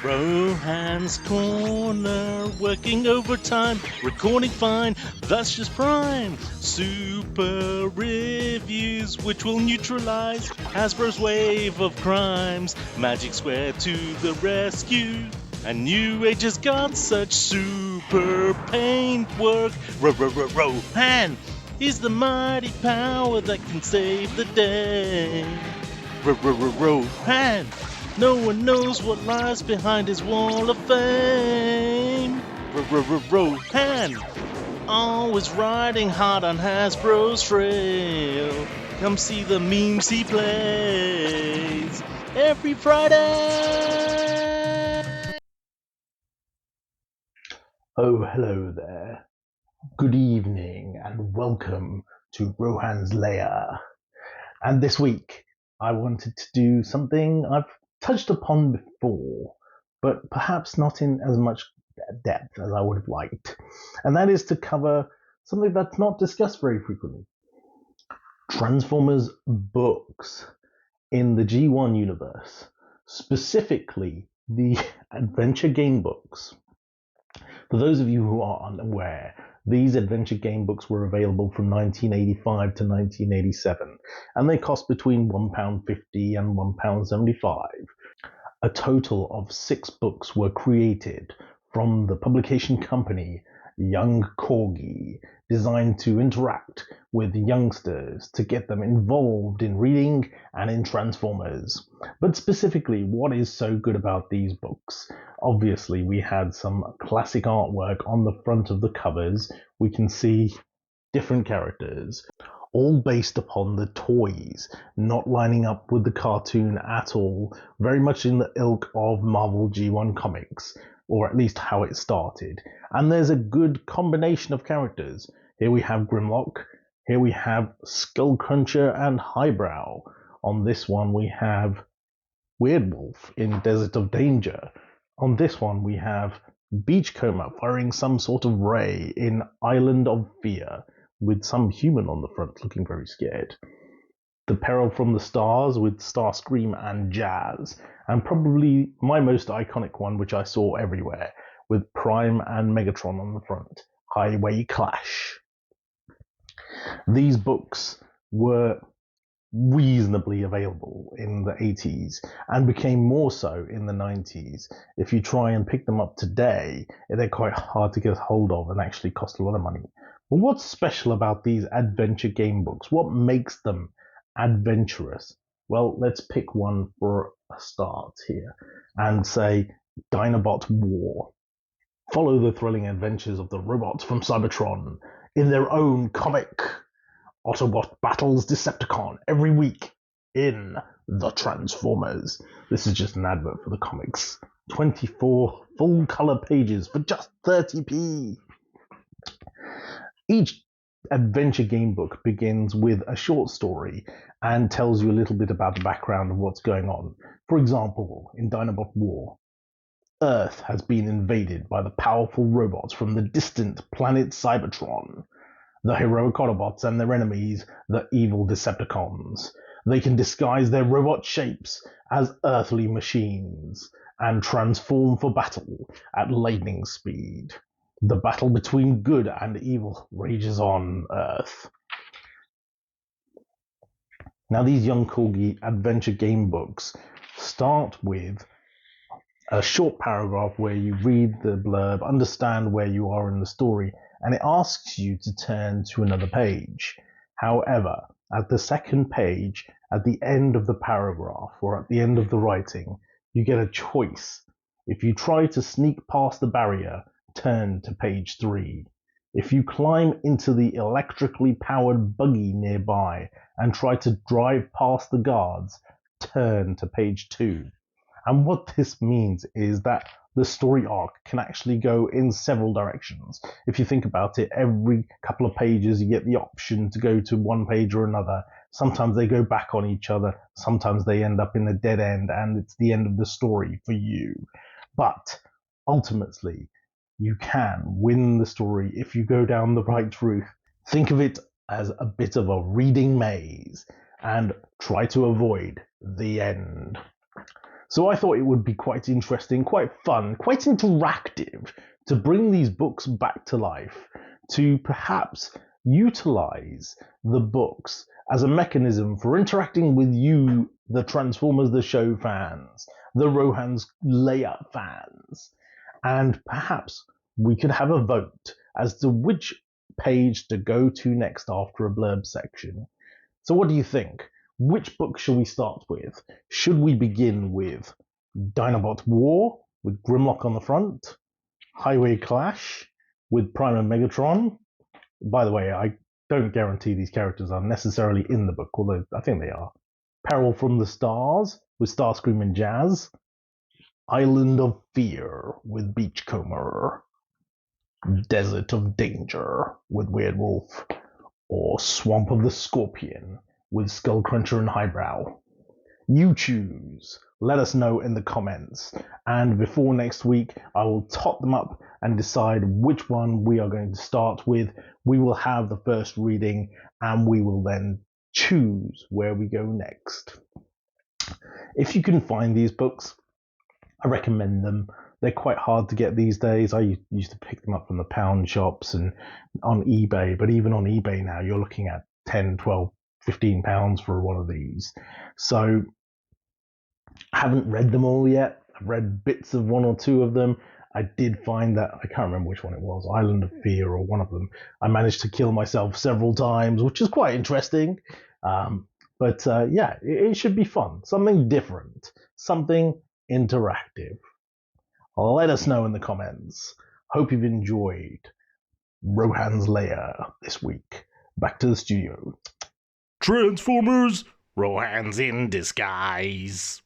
Rohan's Corner, working overtime, recording fine, that's just prime. Super reviews, which will neutralize Hasbro's wave of crimes. Magic Square to the rescue, and New Age has got such super paintwork. Rohan is the mighty power that can save the day. Rohan, no one knows what lies behind his wall of fame. Rohan, always riding hard on Hasbro's trail. Come see the memes he plays every Friday. Oh, hello there. Good evening and welcome to Rohan's Lair. And this week I wanted to do something I've touched upon before, but perhaps not in as much depth as I would have liked. And that is to cover something that's not discussed very frequently. Transformers books in the G1 universe, specifically the adventure game books. For those of you who are unaware, these adventure game books were available from 1985 to 1987, and they cost between £1.50 and £1.75. A total of 6 books were created from the publication company Young Corgi, designed to interact with youngsters to get them involved in reading and in Transformers. But specifically, what is so good about these books? Obviously, we had some classic artwork on the front of the covers. We can see different characters, all based upon the toys, not lining up with the cartoon at all, very much in the ilk of Marvel G1 comics, or at least how it started. And there's a good combination of characters. Here we have Grimlock, here we have Skullcruncher and Highbrow. On this one we have Weirdwolf in Desert of Danger. On this one we have Beachcomber firing some sort of ray in Island of Fear, with some human on the front looking very scared. The Peril from the Stars with Starscream and Jazz, and probably my most iconic one, which I saw everywhere, with Prime and Megatron on the front, Highway Clash. These books were reasonably available in the 80s and became more so in the 90s. If you try and pick them up today, they're quite hard to get hold of and actually cost a lot of money. But what's special about these adventure game books? What makes them adventurous? Well, let's pick one for a start here and say Dinobot War. Follow the thrilling adventures of the robots from Cybertron in their own comic. Autobot battles Decepticon every week in The Transformers. This is just an advert for the comics. 24 full color pages for just 30p. Each adventure game book begins with a short story and tells you a little bit about the background of what's going on. For example, in Dinobot War, Earth has been invaded by the powerful robots from the distant planet Cybertron. The heroic Autobots and their enemies, the evil Decepticons. They can disguise their robot shapes as earthly machines and transform for battle at lightning speed. The battle between good and evil rages on Earth. Now, these Young Corgi adventure game books start with a short paragraph where you read the blurb, understand where you are in the story, and it asks you to turn to another page. However, at the second page, at the end of the paragraph, or at the end of the writing, you get a choice. If you try to sneak past the barrier, turn to page 3. If you climb into the electrically powered buggy nearby and try to drive past the guards, turn to page 2. And what this means is that the story arc can actually go in several directions. If you think about it, every couple of pages you get the option to go to one page or another. Sometimes they go back on each other, sometimes they end up in a dead end and it's the end of the story for you. But ultimately, you can win the story if you go down the right route. Think of it as a bit of a reading maze and try to avoid the end. So I thought it would be quite interesting, quite fun, quite interactive to bring these books back to life, to perhaps utilize the books as a mechanism for interacting with you, the Transformers the Show fans, the Rohans layout fans, and perhaps we could have a vote as to which page to go to next after a blurb section. So what do you think? Which book shall we start with? Should we begin with Dinobot War with Grimlock on the front? Highway Clash with Prime and Megatron? By the way, I don't guarantee these characters are necessarily in the book, although I think they are. Peril from the Stars with Starscream and Jazz? Island of Fear with Beachcomber? Desert of Danger with Weird Wolf? Or Swamp of the Scorpion with Skullcruncher and Highbrow? You choose. Let us know in the comments. And before next week, I will tot them up and decide which one we are going to start with. We will have the first reading and we will then choose where we go next. If you can find these books, I recommend them. They're quite hard to get these days. I used to pick them up from the pound shops and on eBay, but even on eBay now, you're looking at 10, 12, 15 pounds for one of these. So I haven't read them all yet. I've read bits of one or two of them. I did find that, I can't remember which one it was, Island of Fear or one of them. I managed to kill myself several times, which is quite interesting. But it should be fun. Something different. Something interactive. Let us know in the comments. Hope you've enjoyed Rohan's Lair this week. Back to the studio. Transformers, Rohan's in disguise.